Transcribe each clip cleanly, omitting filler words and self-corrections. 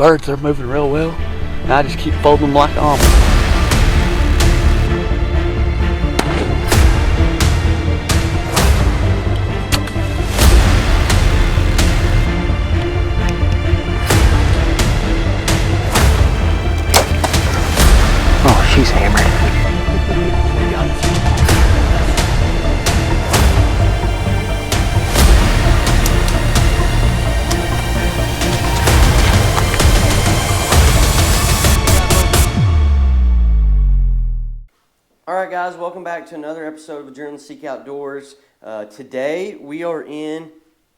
birds, they're moving real well. And I just keep folding them like almonds. Oh, she's hammered. Alright guys, welcome back to another episode of Adrenaline Seek Outdoors. Today we are in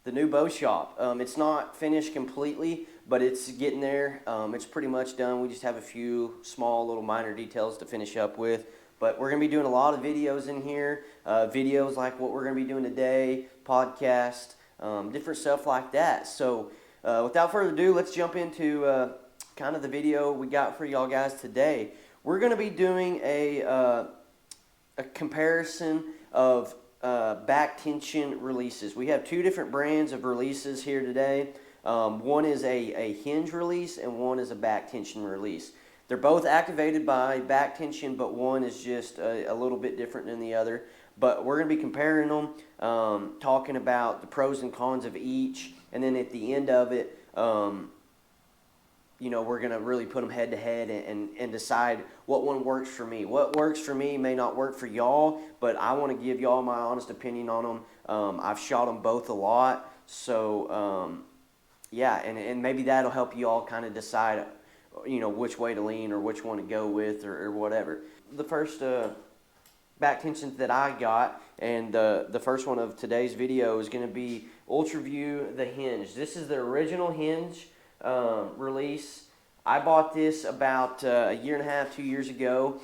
the new bow shop. It's not finished completely, but it's getting there. It's pretty much done. We just have a few small little minor details to finish up with. But we're going to be doing a lot of videos in here. Videos like what we're going to be doing today, podcast, different stuff like that. So without further ado, let's jump into kind of the video we got for y'all guys today. We're going to be doing a comparison of back tension releases. We have two different brands of releases here today. One is a hinge release and one is a back tension release. They're both activated by back tension, but one is just a little bit different than the other. But we're going to be comparing them, talking about the pros and cons of each, and then at the end of it, you know, we're going to really put them head to head and decide what one works for me. What works for me may not work for y'all, but I want to give y'all my honest opinion on them. I've shot them both a lot, so yeah, and maybe that'll help you all kind of decide, you know, which way to lean or which one to go with or whatever. The first back tensions that I got, and the first one of today's video is going to be Ultraview the Hinge. This is the original hinge release. I bought this about a year and a half, 2 years ago,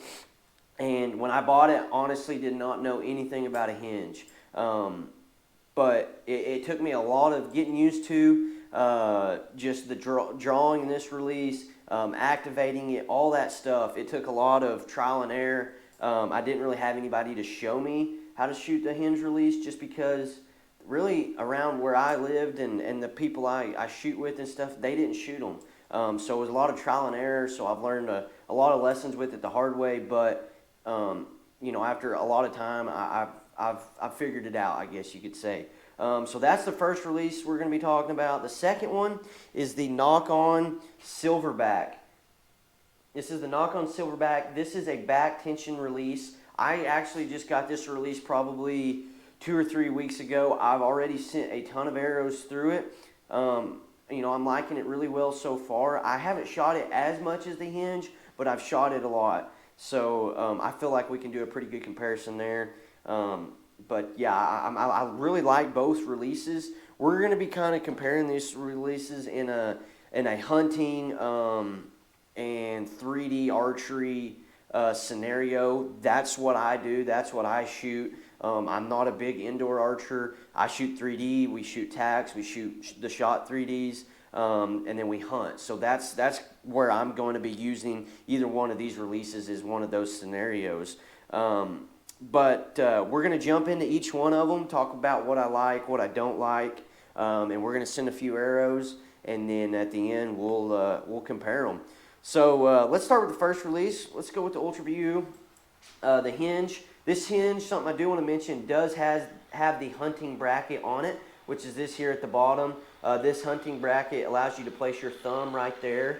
and when I bought it, honestly did not know anything about a hinge. But it took me a lot of getting used to just the drawing this release, activating it, all that stuff. It took a lot of trial and error. I didn't really have anybody to show me how to shoot the hinge release, just because really around where I lived and the people I shoot with and stuff, they didn't shoot them. So it was a lot of trial and error, so I've learned a lot of lessons with it the hard way, but you know, after a lot of time, I've figured it out, I guess you could say. So that's the first release we're going to be talking about. The second one is the NOCK On Silverback. This is the NOCK On Silverback. This is a back tension release. I actually just got this release probably 2 or 3 weeks ago. I've already sent a ton of arrows through it. You know, I'm liking it really well so far. I haven't shot it as much as the hinge, but I've shot it a lot. So I feel like we can do a pretty good comparison there. But yeah, I really like both releases. We're going to be kind of comparing these releases in a hunting and 3D archery scenario. That's what I do. That's what I shoot. I'm not a big indoor archer. I shoot 3D, we shoot tacs, we shoot the shot 3Ds, and then we hunt. So that's where I'm going to be using either one of these releases is one of those scenarios. But we're going to jump into each one of them, talk about what I like, what I don't like, and we're going to send a few arrows, and then at the end we'll compare them. So let's start with the first release. Let's go with the Ultraview, the hinge. This hinge, something I do want to mention, does have the hunting bracket on it, which is this here at the bottom. This hunting bracket allows you to place your thumb right there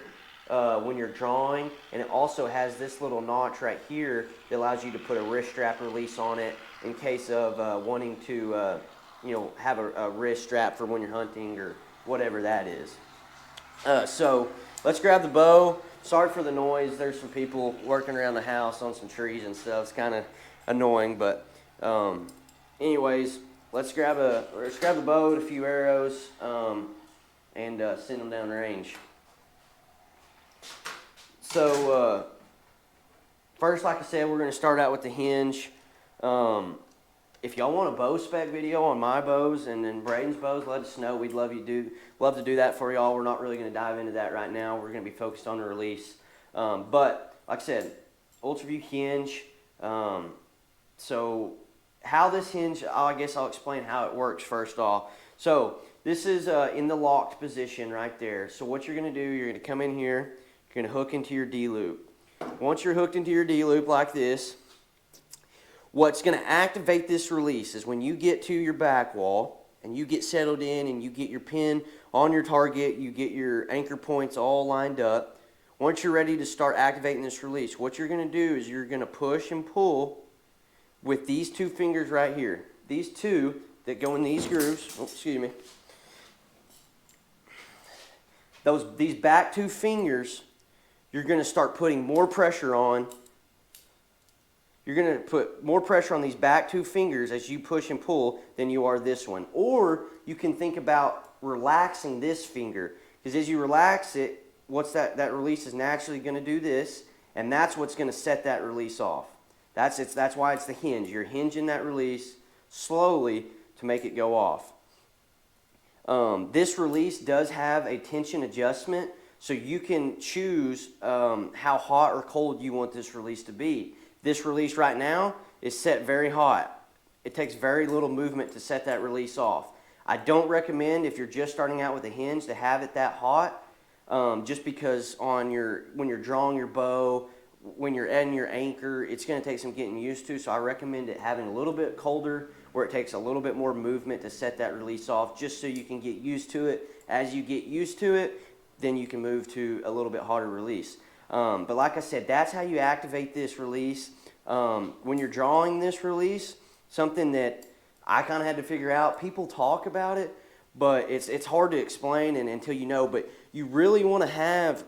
when you're drawing, and it also has this little notch right here that allows you to put a wrist strap release on it in case of wanting to you know, have a wrist strap for when you're hunting or whatever that is. So let's grab the bow. Sorry for the noise. There's some people working around the house on some trees and stuff. It's kind of annoying, but anyways, let's grab the bow, a few arrows, and send them down range. So first, like I said, we're going to start out with the hinge. If y'all want a bow spec video on my bows and then Braden's bows, let us know. We'd love to do that for y'all. We're not really going to dive into that right now. We're going to be focused on the release. But like I said, Ultraview Hinge. So how this hinge, I guess I'll explain how it works first off. So this is in the locked position right there. So what you're going to do, you're going to come in here, you're going to hook into your D-loop. Once you're hooked into your D-loop like this, what's going to activate this release is when you get to your back wall and you get settled in and you get your pin on your target, you get your anchor points all lined up. Once you're ready to start activating this release, what you're going to do is you're going to push and pull with these two fingers right here. These two that go in these grooves, oh, excuse me. These back two fingers, you're going to start putting more pressure on. You're going to put more pressure on these back two fingers as you push and pull than you are this one. Or you can think about relaxing this finger, because as you relax it, that release is naturally going to do this, and that's what's going to set that release off. That's why it's the hinge. You're hinging that release slowly to make it go off. This release does have a tension adjustment, so you can choose how hot or cold you want this release to be. This release right now is set very hot. It takes very little movement to set that release off. I don't recommend, if you're just starting out with a hinge, to have it that hot, just because when you're drawing your bow, when you're adding your anchor, it's going to take some getting used to. So I recommend it having a little bit colder, where it takes a little bit more movement to set that release off, just so you can get used to it. As you get used to it, then you can move to a little bit hotter release. But like I said, that's how you activate this release. When you're drawing this release, something that I kind of had to figure out, people talk about it, but it's hard to explain until you know. But you really want to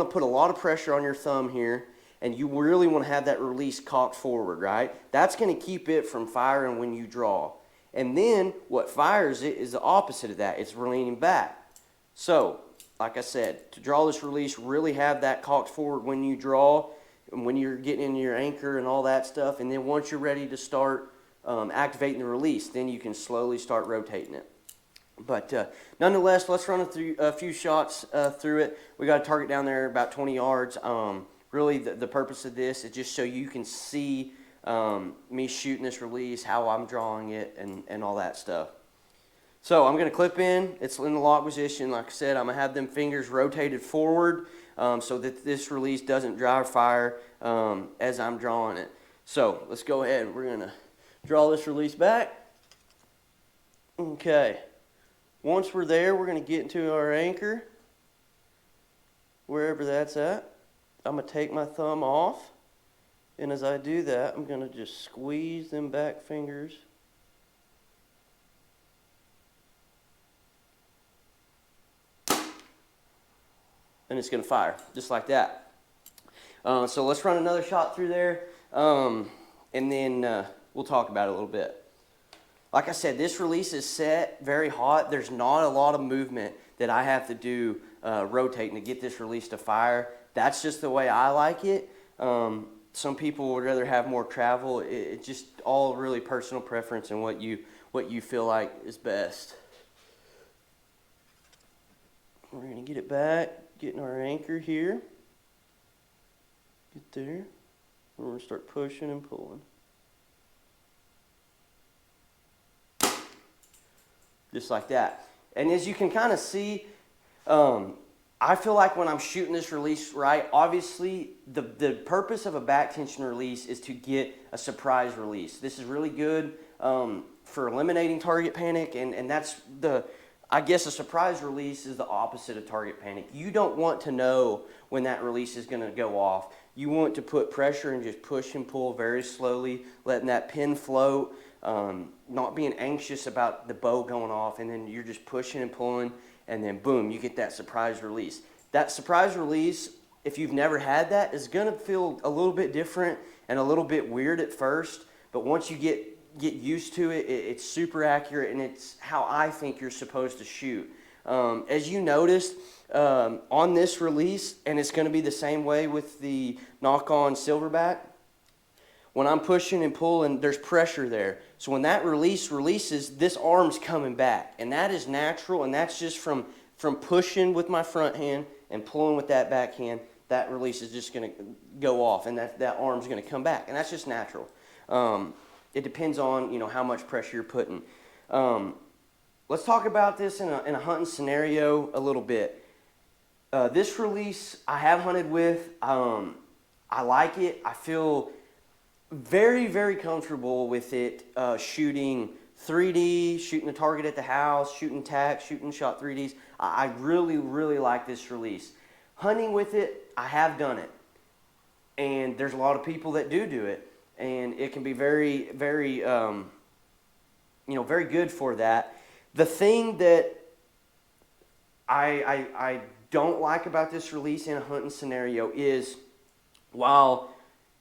put a lot of pressure on your thumb here, and you really want to have that release cocked forward, right? That's going to keep it from firing when you draw. And then what fires it is the opposite of that. It's leaning back. So, like I said, to draw this release, really have that cocked forward when you draw, and when you're getting in your anchor and all that stuff. And then once you're ready to start activating the release, then you can slowly start rotating it. But nonetheless, let's run a few shots through it. We got a target down there about 20 yards. Really, the purpose of this is just so you can see me shooting this release, how I'm drawing it, and all that stuff. So I'm going to clip in. It's in the lock position. Like I said, I'm going to have them fingers rotated forward so that this release doesn't dry fire as I'm drawing it. So let's go ahead. We're going to draw this release back. Okay. Once we're there, we're going to get into our anchor, wherever that's at. I'm going to take my thumb off, and as I do that, I'm going to just squeeze them back fingers. And it's going to fire, just like that. So let's run another shot through there, and then we'll talk about it a little bit. Like I said, this release is set very hot. There's not a lot of movement that I have to do rotating to get this release to fire. That's just the way I like it. Some people would rather have more travel. It's just all really personal preference and what you feel like is best. We're going to get it back, getting our anchor here. Get there. And we're going to start pushing and pulling. Just like that. And as you can kind of see, I feel like when I'm shooting this release right, obviously the purpose of a back tension release is to get a surprise release. This is really good for eliminating target panic, and that's I guess a surprise release is the opposite of target panic. You don't want to know when that release is going to go off. You want to put pressure and just push and pull very slowly, letting that pin float, not being anxious about the bow going off, and then you're just pushing and pulling, and then boom, you get that surprise release. That surprise release, if you've never had that, is going to feel a little bit different and a little bit weird at first, but once you get used to it, it's super accurate, and it's how I think you're supposed to shoot. As you noticed, on this release, and it's going to be the same way with the NOCK On Silverback, when I'm pushing and pulling, there's pressure there. So when that release releases, this arm's coming back, and that is natural, and that's just from pushing with my front hand and pulling with that back hand. That release is just going to go off, and that arm's going to come back, and that's just natural. It depends on how much pressure you're putting. let's talk about this in a hunting scenario a little bit. This release I have hunted with. I like it. I feel very, very comfortable with it, shooting 3D, shooting the target at the house, shooting tack, shooting shot 3Ds. I really, really like this release. Hunting with it, I have done it. And there's a lot of people that do it. And it can be very, very, very good for that. The thing that I don't like about this release in a hunting scenario is, while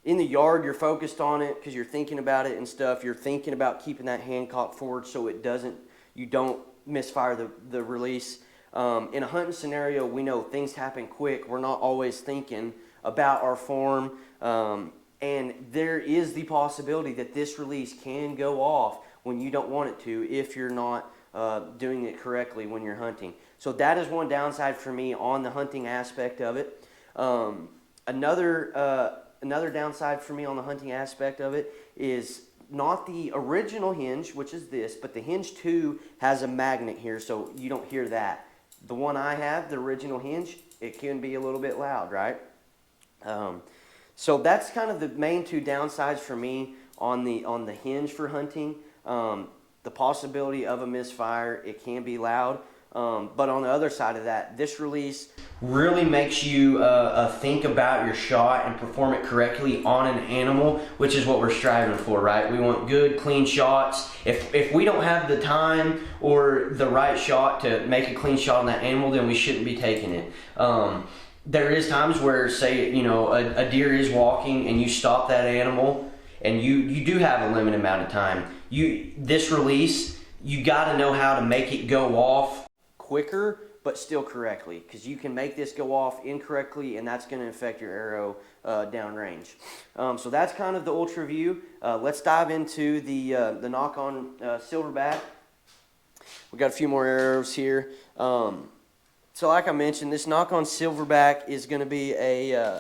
in the yard you're focused on it because you're thinking about it and stuff, you're thinking about keeping that hand cocked forward so you don't misfire the release. In a hunting scenario, we know things happen quick. We're not always thinking about our form, and there is the possibility that this release can go off when you don't want it to if you're not doing it correctly when you're hunting. So that is one downside for me on the hunting aspect of it. Another downside for me on the hunting aspect of it is not the original hinge, which is this, but the Hinge 2 has a magnet here, so you don't hear that. The one I have, the original hinge, it can be a little bit loud, right? So that's kind of the main two downsides for me on the hinge for hunting. The possibility of a misfire, it can be loud. But on the other side of that, this release really makes you think about your shot and perform it correctly on an animal, which is what we're striving for, right? We want good, clean shots. If we don't have the time or the right shot to make a clean shot on that animal, then we shouldn't be taking it. There is times where, say, a deer is walking and you stop that animal, and you do have a limited amount of time. This release, you got to know how to make it go off quicker, but still correctly, because you can make this go off incorrectly, and that's going to affect your arrow downrange. So that's kind of the Ultraview. Let's dive into the NOCK on Silverback. We got a few more arrows here. So like I mentioned, this NOCK on Silverback is going to be a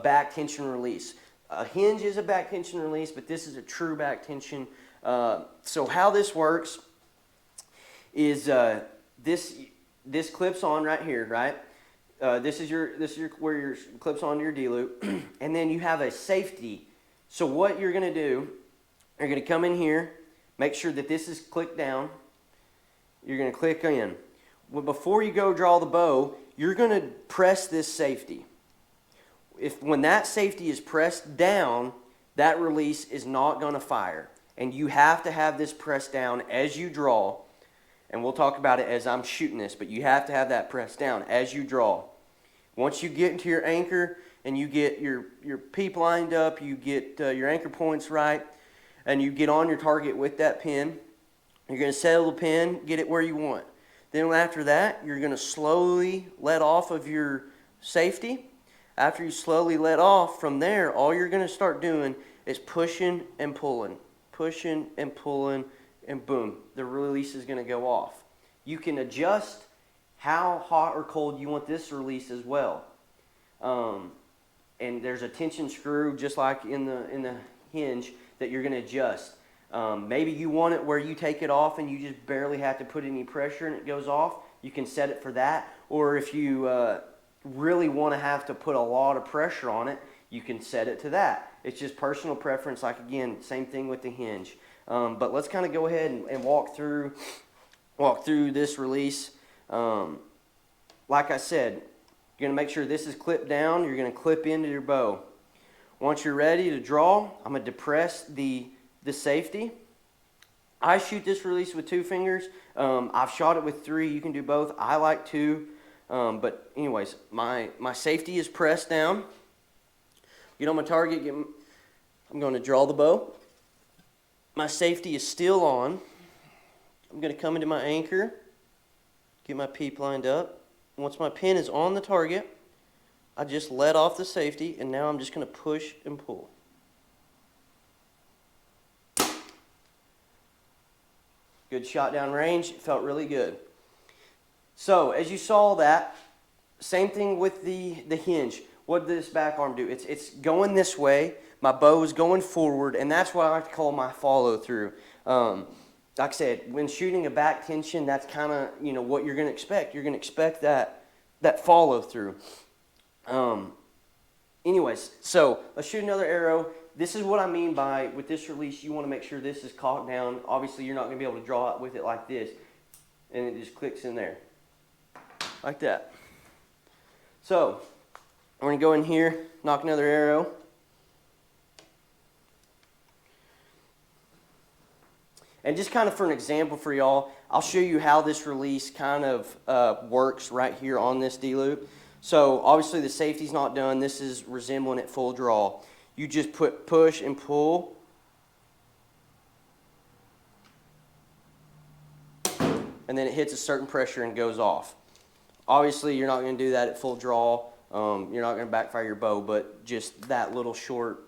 back tension release. A hinge is a back tension release, but this is a true back tension. So how this works is this clips on right here, right? This is where your clips onto your D-loop, and then you have a safety. So what you're going to do, you're going to come in here, make sure that this is clicked down. You're going to click in. Well, before you go draw the bow, you're going to press this safety. When that safety is pressed down, that release is not going to fire. And you have to have this pressed down as you draw. And we'll talk about it as I'm shooting this, but you have to have that pressed down as you draw. Once you get into your anchor and you get your peep lined up, you get your anchor points right, and you get on your target with that pin, you're going to settle the pin, get it where you want. Then after that, you're going to slowly let off of your safety. After you slowly let off, from there, all you're going to start doing is pushing and pulling, and boom, the release is going to go off. You can adjust how hot or cold you want this release as well. And there's a tension screw, just like in the hinge, that you're going to adjust. Maybe you want it where you take it off and you just barely have to put any pressure and it goes off. You can set it for that. Or if you really want to have to put a lot of pressure on it, you can set it to that. It's just personal preference. Like, again, same thing with the hinge. But let's kind of go ahead and walk through this release. Like I said, you're going to make sure this is clipped down. You're going to clip into your bow. Once you're ready to draw, I'm going to depress the safety. I shoot this release with 2 fingers. I've shot it with 3. You can do both. I like 2. But anyways, my safety is pressed down. Get on my target. I'm going to draw the bow. My safety is still on. I'm going to come into my anchor, get my peep lined up. Once my pin is on the target, I just let off the safety, and now I'm just going to push and pull. Good shot down range. It felt really good. So as you saw that, same thing with the hinge. What did this back arm do? It's going this way. My bow is going forward, and that's what I like to call my follow through. like I said, when shooting a back tension, that's kind of, you know, what you're going to expect. You're going to expect that follow through. Anyways, so let's shoot another arrow. This is what I mean by, with this release, you want to make sure this is cocked down. Obviously, you're not going to be able to draw it with it like this. And it just clicks in there. Like that. So, we're going to go in here, knock another arrow. And just kind of for an example for y'all, I'll show you how this release kind of works right here on this D-loop. So obviously the safety's not done. This is resembling at full draw. You just put push and pull. And then it hits a certain pressure and goes off. Obviously you're not going to do that at full draw. You're not going to backfire your bow, but just that little short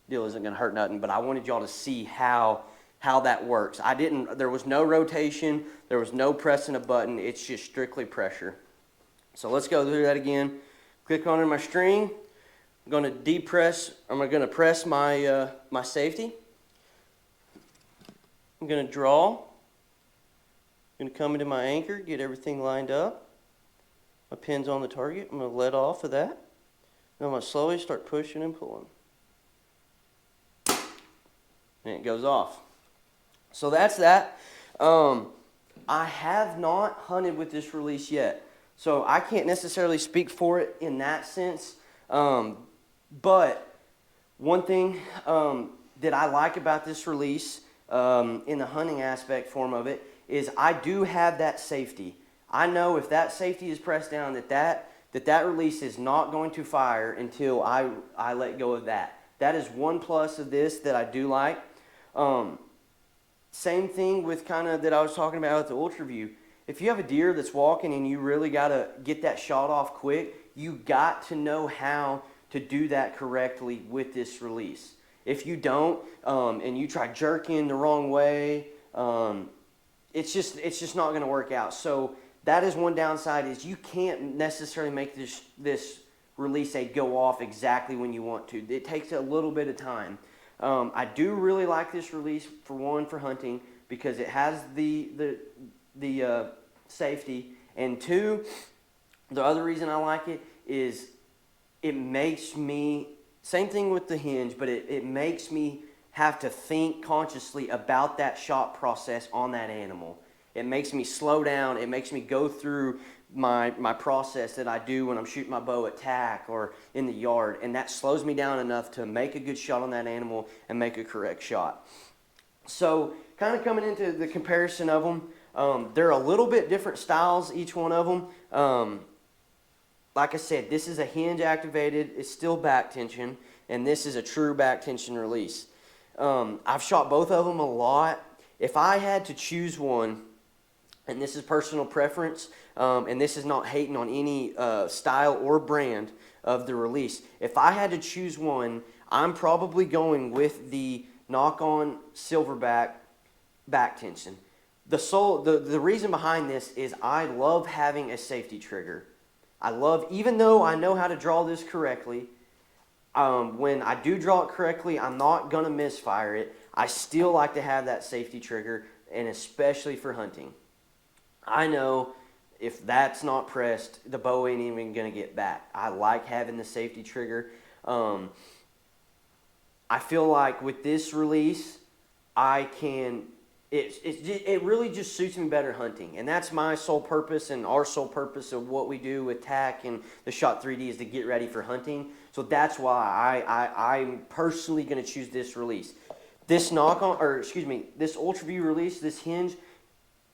deal isn't going to hurt nothing. But I wanted y'all to see how that works. There was no rotation, there was no pressing a button, it's just strictly pressure. So let's go through that again. Click on my string. I'm going to press my, my safety. I'm going to draw. I'm going to come into my anchor, get everything lined up. My pin's on the target. I'm going to let off of that. Then I'm going to slowly start pushing and pulling. And it goes off. So that's that. I have not hunted with this release yet, so I can't necessarily speak for it in that sense. But one thing that I like about this release in the hunting aspect form of it is I do have that safety. I know if that safety is pressed down that release is not going to fire until I let go of that. That is one plus of this that I do like. Same thing with kind of that I was talking about with the Ultraview. If you have a deer that's walking and you really got to get that shot off quick, you got to know how to do that correctly with this release. If you don't, and you try jerking the wrong way, it's just not going to work out. So that is one downside, is you can't necessarily make this release go off exactly when you want to. It takes a little bit of time. I do really like this release, for hunting, because it has the safety, and two, the other reason I like it is it makes me, same thing with the hinge, but it makes me have to think consciously about that shot process on that animal. It makes me slow down. It makes me go through my process that I do when I'm shooting my bow at tack or in the yard, and that slows me down enough to make a good shot on that animal and make a correct shot. So kind of coming into the comparison of them, they're a little bit different styles, each one of them. Like I said, this is a hinge activated, it's still back tension, and this is a true back tension release. I've shot both of them a lot. If I had to choose one, and this is personal preference, and this is not hating on any style or brand of the release. If I had to choose one, I'm probably going with the NOCK On Silverback back tension. The reason behind this is I love having a safety trigger. Even though I know how to draw this correctly, when I do draw it correctly, I'm not going to misfire it. I still like to have that safety trigger, and especially for hunting. I know if that's not pressed, the bow ain't even going to get back. I like having the safety trigger. I feel like with this release, it really just suits me better hunting. And that's my sole purpose and our sole purpose of what we do with TAC and the Shot 3D is to get ready for hunting. So that's why I'm personally going to choose this release. This this Ultraview release, this hinge,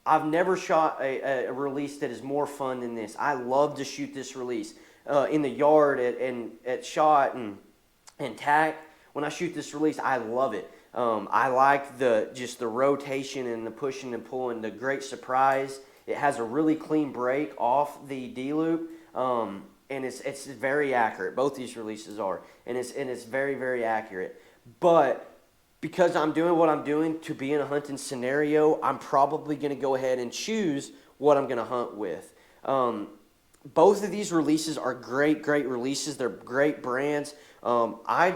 I've never shot a release that is more fun than this. I love to shoot this release in the yard at shot and tack. When I shoot this release, I love it. I like just the rotation and the pushing and pulling. The great surprise. It has a really clean break off the D loop, and it's very accurate. Both these releases are, and it's very, very accurate. But because I'm doing what I'm doing to be in a hunting scenario, I'm probably going to go ahead and choose what I'm going to hunt with. both of these releases are great releases. They're great brands. I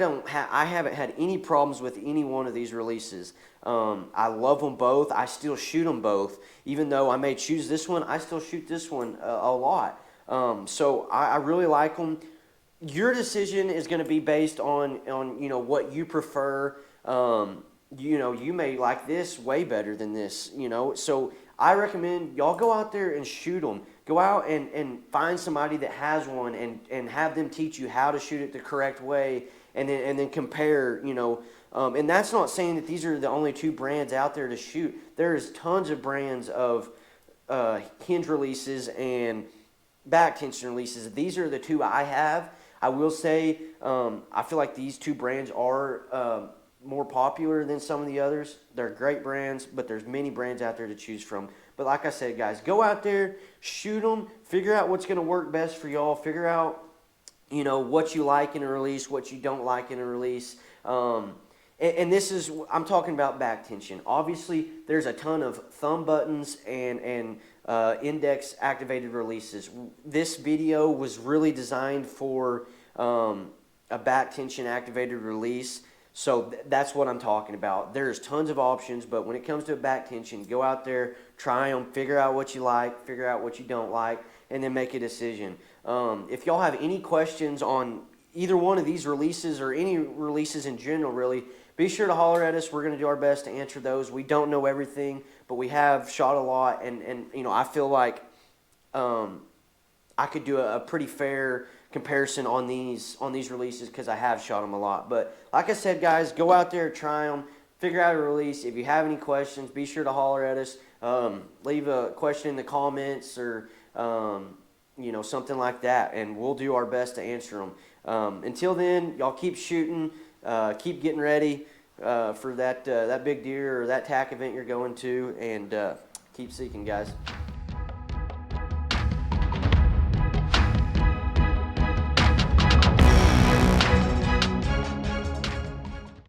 haven't had any problems with any one of these releases. I love them both. I still shoot them both. Even though I may choose this one, I still shoot this one a lot. So I really like them. Your decision is going to be based on what you prefer. You may like this way better than this. So I recommend y'all go out there and shoot them. Go out and find somebody that has one and have them teach you how to shoot it the correct way, and then compare. And that's not saying that these are the only two brands out there to shoot. There's tons of brands of hinge releases and back tension releases. These are the two I have. I will say I feel like these two brands are more popular than some of the others. They're great brands, but there's many brands out there to choose from. But like I said, guys, go out there, shoot them, figure out what's going to work best for y'all, figure out what you like in a release, what you don't like in a release. And this is, I'm talking about back tension. Obviously, there's a ton of thumb buttons and index activated releases. This video was really designed for a back tension activated release. So that's what I'm talking about. There's tons of options, but when it comes to a back tension, go out there, try them, figure out what you like, figure out what you don't like, and then make a decision. If y'all have any questions on either one of these releases or any releases in general, really, be sure to holler at us. We're going to do our best to answer those. We don't know everything, but we have shot a lot, and I feel like I could do a pretty fair comparison on these releases because I have shot them a lot. But like I said, guys, go out there, try them, figure out a release. If you have any questions, be sure to holler at us. Leave a question in the comments or something like that, and we'll do our best to answer them. Until then, y'all keep shooting, keep getting ready for that big deer or that tack event you're going to, and keep seeking, guys.